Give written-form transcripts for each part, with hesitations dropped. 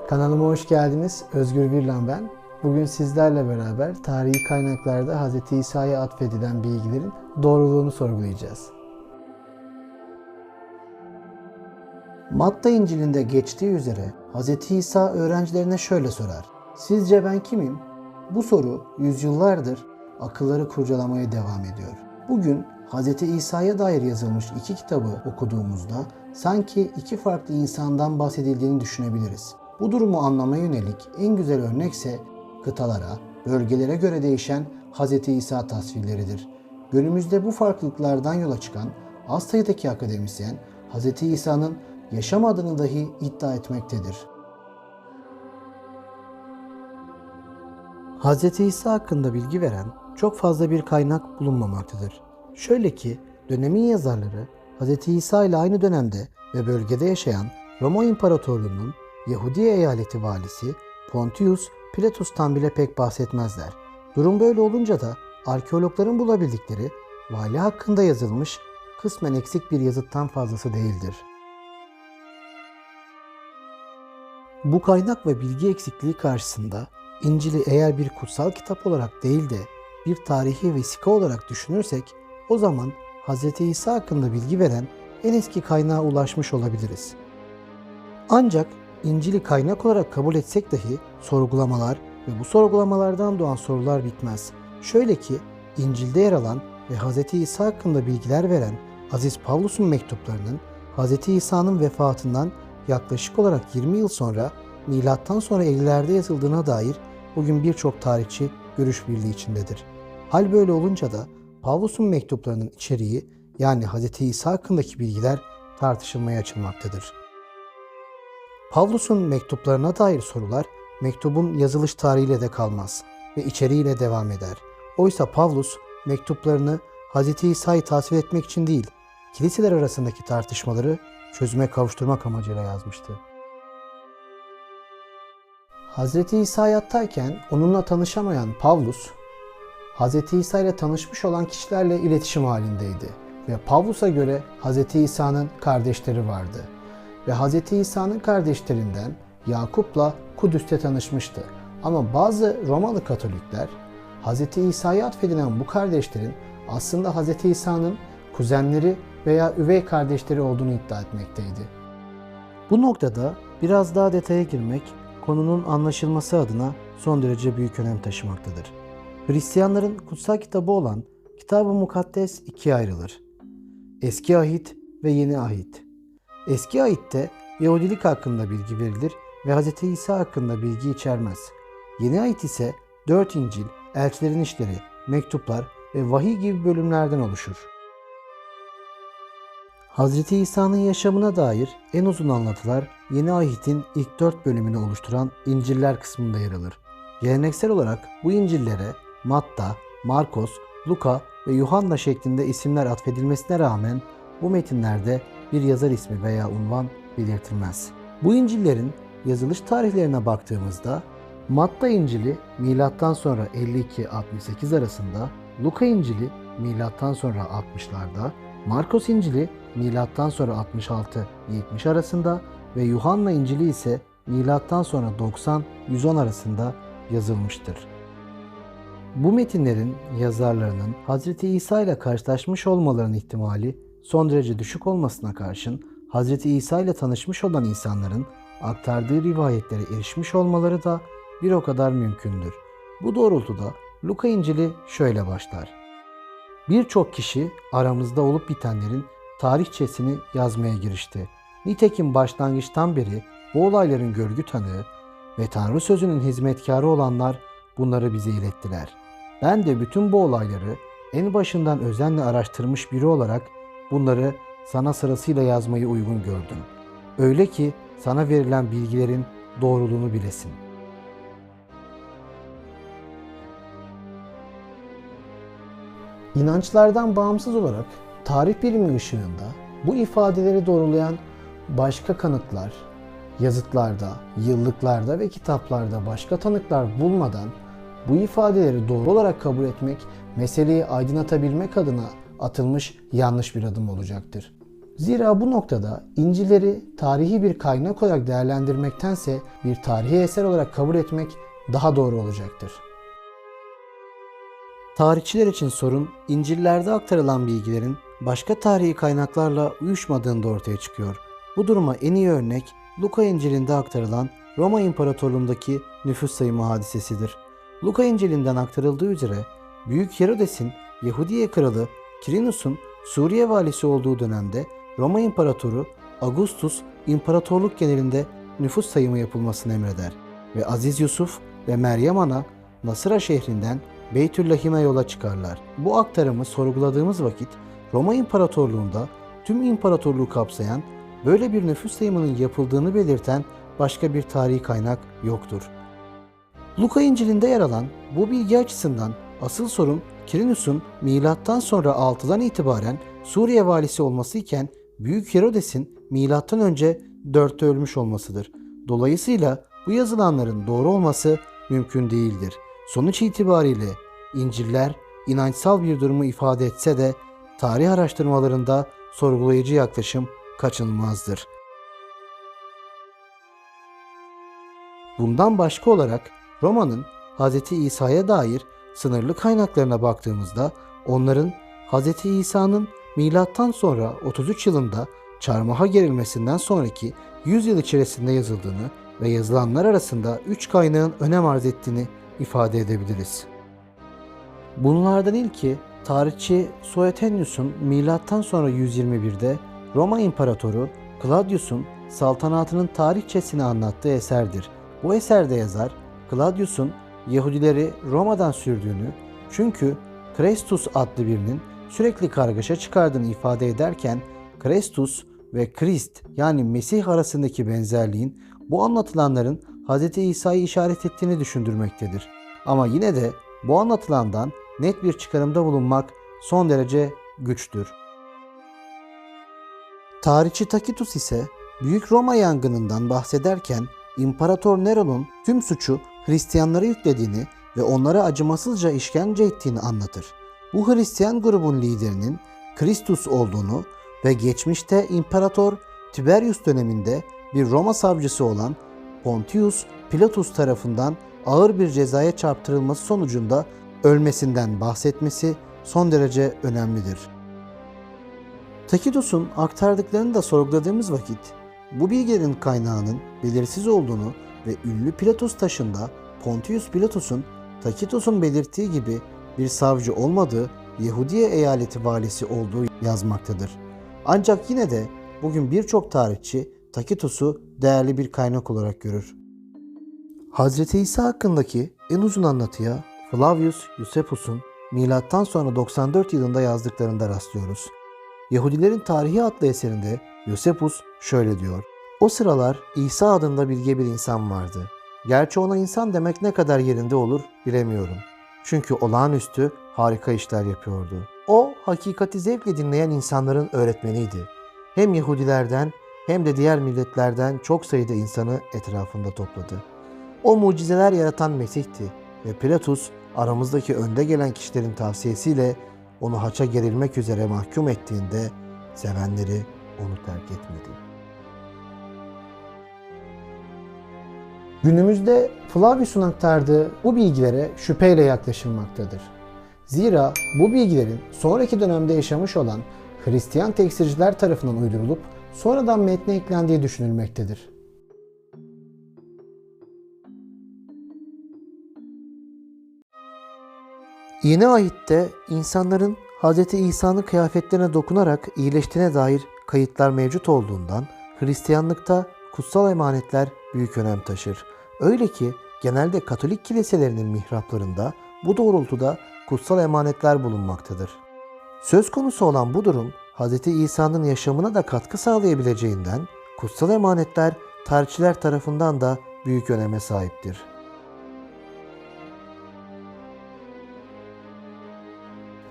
Kanalıma hoş geldiniz. Özgür Birlan ben. Bugün sizlerle beraber tarihi kaynaklarda Hz. İsa'ya atfedilen bilgilerin doğruluğunu sorgulayacağız. Matta İncil'inde geçtiği üzere Hz. İsa öğrencilerine şöyle sorar. Sizce ben kimim? Bu soru yüzyıllardır akılları kurcalamaya devam ediyor. Bugün Hz. İsa'ya dair yazılmış iki kitabı okuduğumuzda sanki iki farklı insandan bahsedildiğini düşünebiliriz. Bu durumu anlamaya yönelik en güzel örnekse kıtalara, bölgelere göre değişen Hz. İsa tasvirleridir. Günümüzde bu farklılıklardan yola çıkan az sayıdaki akademisyen Hz. İsa'nın yaşamadığını dahi iddia etmektedir. Hz. İsa hakkında bilgi veren çok fazla bir kaynak bulunmamaktadır. Şöyle ki dönemin yazarları Hz. İsa ile aynı dönemde ve bölgede yaşayan Roma İmparatorluğu'nun Yahudi eyaleti valisi Pontius Pilatus'tan bile pek bahsetmezler. Durum böyle olunca da arkeologların bulabildikleri vali hakkında yazılmış kısmen eksik bir yazıttan fazlası değildir. Bu kaynak ve bilgi eksikliği karşısında İncil'i eğer bir kutsal kitap olarak değil de bir tarihi vesika olarak düşünürsek o zaman Hz. İsa hakkında bilgi veren en eski kaynağa ulaşmış olabiliriz. Ancak İncil'i kaynak olarak kabul etsek dahi sorgulamalar ve bu sorgulamalardan doğan sorular bitmez. Şöyle ki İncil'de yer alan ve Hz. İsa hakkında bilgiler veren Aziz Pavlus'un mektuplarının Hz. İsa'nın vefatından yaklaşık olarak 20 yıl sonra milattan sonra 50'lerde yazıldığına dair bugün birçok tarihçi görüş birliği içindedir. Hal böyle olunca da Pavlus'un mektuplarının içeriği yani Hz. İsa hakkındaki bilgiler tartışılmaya açılmaktadır. Pavlus'un mektuplarına dair sorular mektubun yazılış tarihiyle de kalmaz ve içeriğiyle devam eder. Oysa Pavlus mektuplarını Hz. İsa'yı tasvir etmek için değil, kiliseler arasındaki tartışmaları çözüme kavuşturmak amacıyla yazmıştı. Hz. İsa hayattayken onunla tanışamayan Pavlus, Hz. İsa ile tanışmış olan kişilerle iletişim halindeydi ve Pavlus'a göre Hz. İsa'nın kardeşleri vardı ve Hz. İsa'nın kardeşlerinden Yakup'la Kudüs'te tanışmıştı. Ama bazı Romalı Katolikler Hz. İsa'ya atfedilen bu kardeşlerin aslında Hz. İsa'nın kuzenleri veya üvey kardeşleri olduğunu iddia etmekteydi. Bu noktada biraz daha detaya girmek konunun anlaşılması adına son derece büyük önem taşımaktadır. Hristiyanların kutsal kitabı olan Kitab-ı Mukaddes ikiye ayrılır. Eski Ahit ve Yeni Ahit. Eski Ahit'te Yahudilik hakkında bilgi verilir ve Hz. İsa hakkında bilgi içermez. Yeni Ahit ise 4 İncil, elçilerin işleri, mektuplar ve vahiy gibi bölümlerden oluşur. Hz. İsa'nın yaşamına dair en uzun anlatılar Yeni Ahit'in ilk 4 bölümünü oluşturan İncil'ler kısmında yer alır. Geleneksel olarak bu İncil'lere Matta, Markos, Luka ve Yuhanna şeklinde isimler atfedilmesine rağmen bu metinlerde bir yazar ismi veya unvan belirtilmez. Bu İncil'lerin yazılış tarihlerine baktığımızda Matta İncil'i milattan sonra 52-68 arasında, Luka İncil'i milattan sonra 60'larda, Markos İncil'i milattan sonra 66-70 arasında ve Yuhanna İncil'i ise milattan sonra 90-110 arasında yazılmıştır. Bu metinlerin yazarlarının Hz. İsa ile karşılaşmış olmalarının ihtimali son derece düşük olmasına karşın Hz. İsa ile tanışmış olan insanların aktardığı rivayetlere erişmiş olmaları da bir o kadar mümkündür. Bu doğrultuda Luka İncil'i şöyle başlar. Birçok kişi aramızda olup bitenlerin tarihçesini yazmaya girişti. Nitekim başlangıçtan beri bu olayların görgü tanığı ve Tanrı sözünün hizmetkarı olanlar bunları bize ilettiler. Ben de bütün bu olayları en başından özenle araştırmış biri olarak bunları sana sırasıyla yazmayı uygun gördüm. Öyle ki sana verilen bilgilerin doğruluğunu bilesin. İnançlardan bağımsız olarak tarih bilimi ışığında bu ifadeleri doğrulayan başka kanıtlar, yazıtlarda, yıllıklarda ve kitaplarda başka tanıklar bulmadan bu ifadeleri doğru olarak kabul etmek, meseleyi aydınlatabilmek adına atılmış yanlış bir adım olacaktır. Zira bu noktada İncil'leri tarihi bir kaynak olarak değerlendirmektense bir tarihi eser olarak kabul etmek daha doğru olacaktır. Tarihçiler için sorun, İncil'lerde aktarılan bilgilerin başka tarihi kaynaklarla uyuşmadığında ortaya çıkıyor. Bu duruma en iyi örnek Luka İncil'inde aktarılan Roma İmparatorluğundaki nüfus sayımı hadisesidir. Luka İncil'inden aktarıldığı üzere Büyük Herodes'in Yahudiye kralı Kirinus'un Suriye valisi olduğu dönemde Roma İmparatoru Augustus imparatorluk genelinde nüfus sayımı yapılmasını emreder ve Aziz Yusuf ve Meryem Ana Nasıra şehrinden Beytüllahim'e yola çıkarlar. Bu aktarımı sorguladığımız vakit Roma İmparatorluğu'nda tüm imparatorluğu kapsayan böyle bir nüfus sayımının yapıldığını belirten başka bir tarihi kaynak yoktur. Luka İncil'inde yer alan bu bilgi açısından asıl sorun Kirinus'un milattan sonra 6'dan itibaren Suriye valisi olması iken Büyük Herodes'in milattan önce 4'te ölmüş olmasıdır. Dolayısıyla bu yazılanların doğru olması mümkün değildir. Sonuç itibariyle İncil'ler inançsal bir durumu ifade etse de tarih araştırmalarında sorgulayıcı yaklaşım kaçınılmazdır. Bundan başka olarak Roma'nın Hz. İsa'ya dair sınırlı kaynaklarına baktığımızda onların Hz. İsa'nın milattan sonra 33 yılında çarmıha gerilmesinden sonraki 100 yıl içerisinde yazıldığını ve yazılanlar arasında 3 kaynağın önem arz ettiğini ifade edebiliriz. Bunlardan ilki tarihçi Suetonius'un milattan sonra 121'de Roma İmparatoru Claudius'un saltanatının tarihçesini anlattığı eserdir. Bu eserde yazar Claudius'un Yahudileri Roma'dan sürdüğünü, çünkü Christus adlı birinin sürekli kargaşa çıkardığını ifade ederken Christus ve Christ yani Mesih arasındaki benzerliğin bu anlatılanların Hz. İsa'yı işaret ettiğini düşündürmektedir. Ama yine de bu anlatılandan net bir çıkarımda bulunmak son derece güçtür. Tarihçi Tacitus ise Büyük Roma yangınından bahsederken İmparator Nero'nun tüm suçu Hristiyanlara yüklediğini ve onlara acımasızca işkence ettiğini anlatır. Bu Hristiyan grubun liderinin Christus olduğunu ve geçmişte İmparator Tiberius döneminde bir Roma savcısı olan Pontius Pilatus tarafından ağır bir cezaya çarptırılması sonucunda ölmesinden bahsetmesi son derece önemlidir. Tacitus'un aktardıklarını da sorguladığımız vakit bu bilgilerin kaynağının belirsiz olduğunu ve ünlü Pilatus taşında Pontius Pilatus'un Tacitus'un belirttiği gibi bir savcı olmadığı, Yahudiye eyaleti valisi olduğu yazmaktadır. Ancak yine de bugün birçok tarihçi Tacitus'u değerli bir kaynak olarak görür. Hz. İsa hakkındaki en uzun anlatıya Flavius Josephus'un milattan sonra 94 yılında yazdıklarında rastlıyoruz. Yahudilerin Tarihi adlı eserinde Josephus şöyle diyor: "O sıralar İsa adında bilge bir insan vardı. Gerçi ona insan demek ne kadar yerinde olur bilemiyorum. Çünkü olağanüstü harika işler yapıyordu. O hakikati zevkle dinleyen insanların öğretmeniydi. Hem Yahudilerden hem de diğer milletlerden çok sayıda insanı etrafında topladı. O mucizeler yaratan Mesih'ti ve Pilatus aramızdaki önde gelen kişilerin tavsiyesiyle onu haça gerilmek üzere mahkum ettiğinde sevenleri onu terk etmedi." Günümüzde Flavius'un aktardığı bu bilgilere şüpheyle yaklaşılmaktadır. Zira bu bilgilerin sonraki dönemde yaşamış olan Hristiyan tekstilciler tarafından uydurulup sonradan metne eklendiği düşünülmektedir. Yeni Ahit'te insanların Hz. İsa'nın kıyafetlerine dokunarak iyileştiğine dair kayıtlar mevcut olduğundan Hristiyanlıkta kutsal emanetler büyük önem taşır. Öyle ki genelde Katolik kiliselerinin mihraplarında bu doğrultuda kutsal emanetler bulunmaktadır. Söz konusu olan bu durum Hz. İsa'nın yaşamına da katkı sağlayabileceğinden kutsal emanetler tarihçiler tarafından da büyük öneme sahiptir.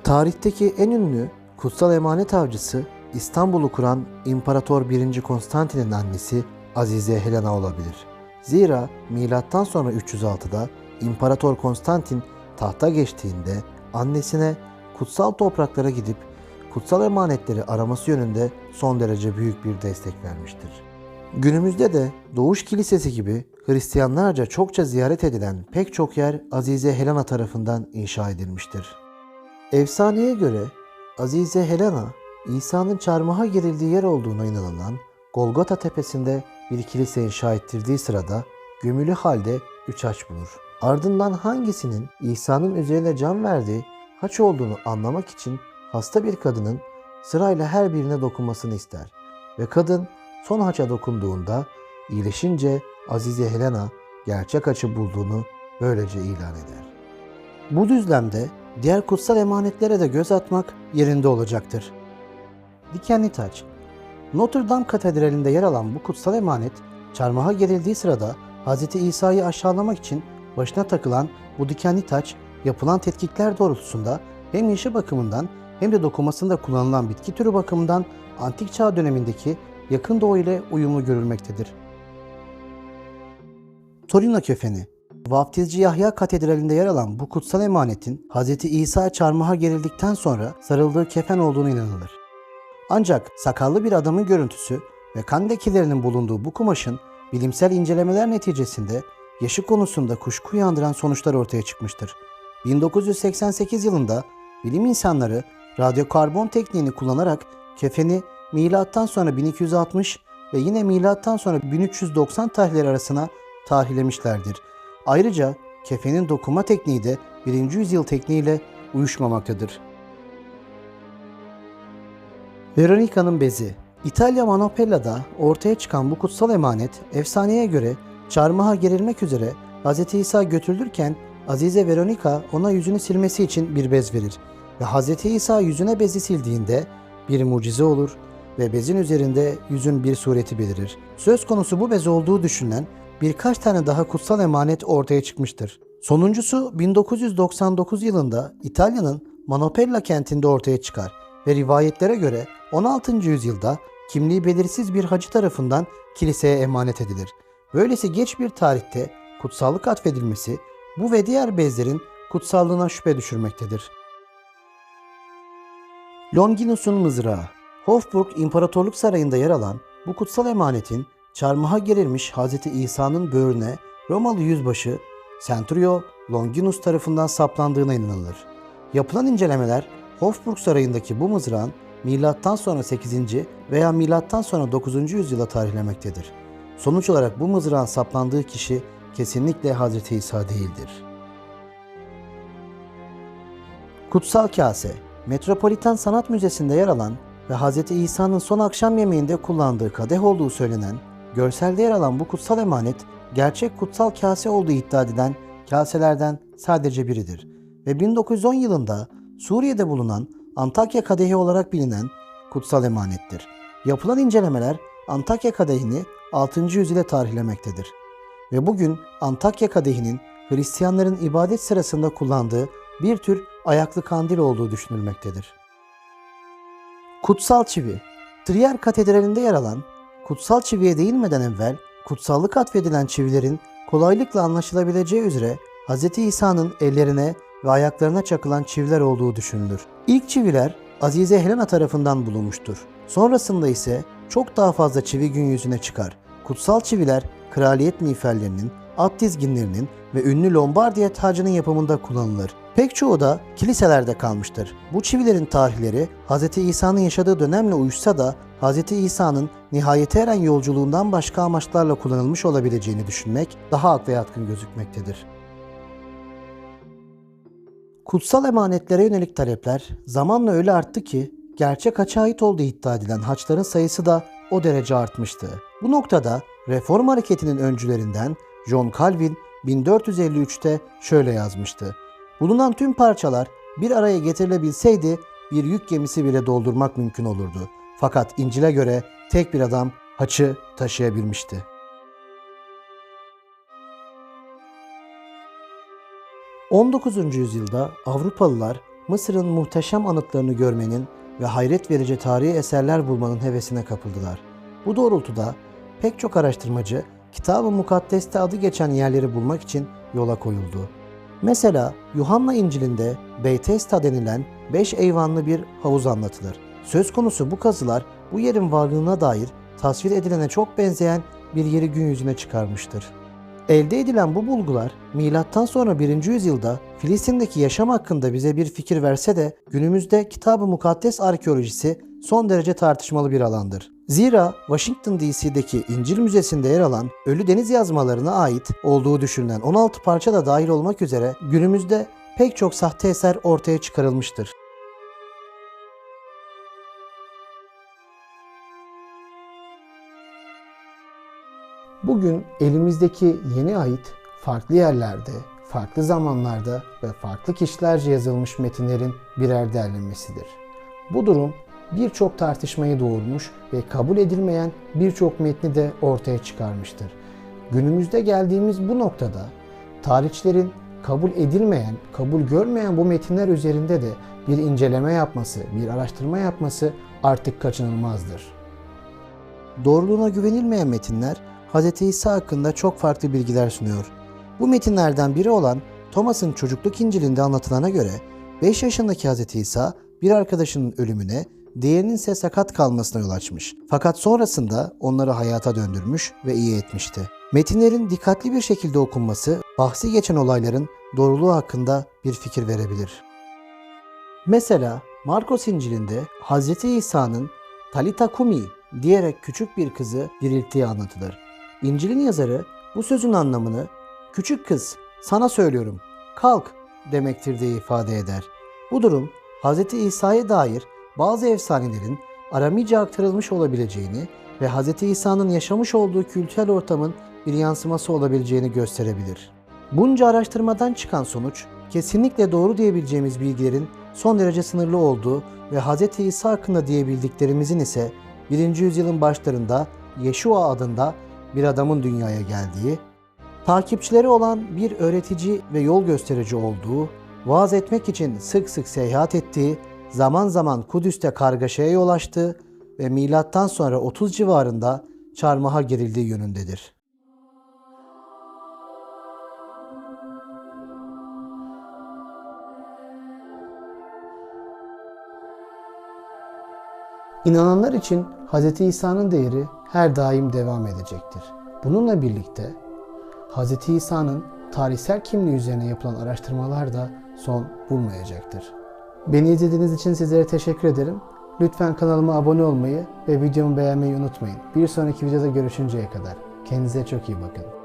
Tarihteki en ünlü kutsal emanet avcısı İstanbul'u kuran İmparator 1. Konstantin'in annesi Azize Helena olabilir. Zira milattan sonra 306'da İmparator Konstantin tahta geçtiğinde annesine kutsal topraklara gidip kutsal emanetleri araması yönünde son derece büyük bir destek vermiştir. Günümüzde de Doğuş Kilisesi gibi Hristiyanlarca çokça ziyaret edilen pek çok yer Azize Helena tarafından inşa edilmiştir. Efsaneye göre Azize Helena, İsa'nın çarmıha gerildiği yer olduğuna inanılan Golgota tepesinde bir kilise inşa ettirdiği sırada gömülü halde 3 haç bulur. Ardından hangisinin İsa'nın üzerine can verdiği haç olduğunu anlamak için hasta bir kadının sırayla her birine dokunmasını ister ve kadın son haça dokunduğunda iyileşince Azize Helena gerçek haçı bulduğunu böylece ilan eder. Bu düzlemde diğer kutsal emanetlere de göz atmak yerinde olacaktır. Dikenli taç. Notre Dame Katedrali'nde yer alan bu kutsal emanet, çarmıha gerildiği sırada Hz. İsa'yı aşağılamak için başına takılan bu dikenli taç, yapılan tetkikler doğrultusunda hem yaşı bakımından hem de dokunmasında kullanılan bitki türü bakımından Antik Çağ dönemindeki Yakın Doğu ile uyumlu görülmektedir. Torino kefeni. Vaftizci Yahya Katedrali'nde yer alan bu kutsal emanetin Hz. İsa çarmıha gerildikten sonra sarıldığı kefen olduğunu inanılır. Ancak sakallı bir adamın görüntüsü ve kan lekelerinin bulunduğu bu kumaşın bilimsel incelemeler neticesinde yaşı konusunda kuşku uyandıran sonuçlar ortaya çıkmıştır. 1988 yılında bilim insanları radyokarbon tekniğini kullanarak kefeni milattan sonra 1260 ve yine milattan sonra 1390 tarihleri arasına tarihlemişlerdir. Ayrıca kefenin dokuma tekniği de 1. yüzyıl tekniğiyle uyuşmamaktadır. Veronica'nın bezi. İtalya Manopella'da ortaya çıkan bu kutsal emanet, efsaneye göre çarmıha gerilmek üzere Hz. İsa götürülürken Azize Veronica ona yüzünü silmesi için bir bez verir ve Hz. İsa yüzüne bezi sildiğinde bir mucize olur ve bezin üzerinde yüzün bir sureti belirir. Söz konusu bu bez olduğu düşünülen birkaç tane daha kutsal emanet ortaya çıkmıştır. Sonuncusu 1999 yılında İtalya'nın Manopella kentinde ortaya çıkar ve rivayetlere göre 16. yüzyılda kimliği belirsiz bir hacı tarafından kiliseye emanet edilir. Böylesi geç bir tarihte kutsallık atfedilmesi bu ve diğer bezlerin kutsallığına şüphe düşürmektedir. Longinus'un mızrağı. Hofburg İmparatorluk Sarayı'nda yer alan bu kutsal emanetin çarmıha gerilmiş Hz. İsa'nın böğrüne Romalı yüzbaşı Centurio Longinus tarafından saplandığına inanılır. Yapılan incelemeler Hofburg Sarayı'ndaki bu mızrağın milattan sonra 8. veya milattan sonra 9. yüzyıla tarihlemektedir. Sonuç olarak bu mızrağın saplandığı kişi kesinlikle Hz. İsa değildir. Kutsal Kase. Metropolitan Sanat Müzesi'nde yer alan ve Hz. İsa'nın son akşam yemeğinde kullandığı kadeh olduğu söylenen, görselde yer alan bu kutsal emanet, gerçek kutsal kase olduğu iddia edilen kaselerden sadece biridir ve 1910 yılında Suriye'de bulunan Antakya kadehi olarak bilinen kutsal emanettir. Yapılan incelemeler Antakya kadehini 6. yüzyıla tarihlemektedir ve bugün Antakya kadehinin Hristiyanların ibadet sırasında kullandığı bir tür ayaklı kandil olduğu düşünülmektedir. Kutsal çivi. Trier Katedrali'nde yer alan, kutsal çiviye değinmeden evvel kutsallık atfedilen çivilerin kolaylıkla anlaşılabileceği üzere Hz. İsa'nın ellerine ve ayaklarına çakılan çiviler olduğu düşünülür. İlk çiviler Azize Helena tarafından bulunmuştur. Sonrasında ise çok daha fazla çivi gün yüzüne çıkar. Kutsal çiviler kraliyet miğferlerinin, at dizginlerinin ve ünlü Lombardiya tacının yapımında kullanılır. Pek çoğu da kiliselerde kalmıştır. Bu çivilerin tarihleri Hz. İsa'nın yaşadığı dönemle uyuşsa da Hz. İsa'nın nihayete eren yolculuğundan başka amaçlarla kullanılmış olabileceğini düşünmek daha akla yatkın gözükmektedir. Kutsal emanetlere yönelik talepler zamanla öyle arttı ki gerçek haça ait olduğu iddia edilen haçların sayısı da o derece artmıştı. Bu noktada Reform hareketinin öncülerinden John Calvin 1453'te şöyle yazmıştı: "Bulunan tüm parçalar bir araya getirilebilseydi bir yük gemisi bile doldurmak mümkün olurdu. Fakat İncil'e göre tek bir adam haçı taşıyabilmişti." ...19. yüzyılda Avrupalılar Mısır'ın muhteşem anıtlarını görmenin ve hayret verici tarihi eserler bulmanın hevesine kapıldılar. Bu doğrultuda pek çok araştırmacı Kitab-ı Mukaddes'te adı geçen yerleri bulmak için yola koyuldu. Mesela Yuhanna İncil'inde Beytesda denilen 5 eyvanlı bir havuz anlatılır Söz konusu bu kazılar bu yerin varlığına dair tasvir edilene çok benzeyen bir yeri gün yüzüne çıkarmıştır. Elde edilen bu bulgular milattan sonra 1. yüzyılda Filistin'deki yaşam hakkında bize bir fikir verse de günümüzde Kitab-ı Mukaddes arkeolojisi son derece tartışmalı bir alandır. Zira Washington DC'deki İncil Müzesi'nde yer alan Ölü Deniz yazmalarına ait olduğu düşünülen 16 parça da dahil olmak üzere günümüzde pek çok sahte eser ortaya çıkarılmıştır. Bugün elimizdeki yeni ait farklı yerlerde, farklı zamanlarda ve farklı kişilerce yazılmış metinlerin birer derlenmesidir. Bu durum birçok tartışmayı doğurmuş ve kabul edilmeyen birçok metni de ortaya çıkarmıştır. Günümüzde geldiğimiz bu noktada tarihçilerin kabul edilmeyen, kabul görmeyen bu metinler üzerinde de bir inceleme yapması, bir araştırma yapması artık kaçınılmazdır. Doğruluğuna güvenilmeyen metinler Hz. İsa hakkında çok farklı bilgiler sunuyor. Bu metinlerden biri olan Thomas'ın çocukluk İncil'inde anlatılana göre 5 yaşındaki Hz. İsa bir arkadaşının ölümüne, diğerinin ise sakat kalmasına yol açmış. Fakat sonrasında onları hayata döndürmüş ve iyi etmişti. Metinlerin dikkatli bir şekilde okunması, bahsi geçen olayların doğruluğu hakkında bir fikir verebilir. Mesela Markos İncil'inde Hz. İsa'nın Talita Kumi diyerek küçük bir kızı dirilttiği anlatılır. İncil'in yazarı bu sözün anlamını "küçük kız, sana söylüyorum, kalk" demektir diye ifade eder. Bu durum Hz. İsa'ya dair bazı efsanelerin Aramice aktarılmış olabileceğini ve Hz. İsa'nın yaşamış olduğu kültürel ortamın bir yansıması olabileceğini gösterebilir. Bunca araştırmadan çıkan sonuç, kesinlikle doğru diyebileceğimiz bilgilerin son derece sınırlı olduğu ve Hz. İsa hakkında diyebildiklerimizin ise 1. yüzyılın başlarında Yeşua adında bir adamın dünyaya geldiği, takipçileri olan bir öğretici ve yol gösterici olduğu, vaaz etmek için sık sık seyahat ettiği, zaman zaman Kudüs'te kargaşaya yol açtığı ve milattan sonra 30 civarında çarmıha gerildiği yönündedir. İnananlar için Hz. İsa'nın değeri her daim devam edecektir. Bununla birlikte Hz. İsa'nın tarihsel kimliği üzerine yapılan araştırmalar da son bulmayacaktır. Beni izlediğiniz için sizlere teşekkür ederim. Lütfen kanalıma abone olmayı ve videomu beğenmeyi unutmayın. Bir sonraki videoda görüşünceye kadar kendinize çok iyi bakın.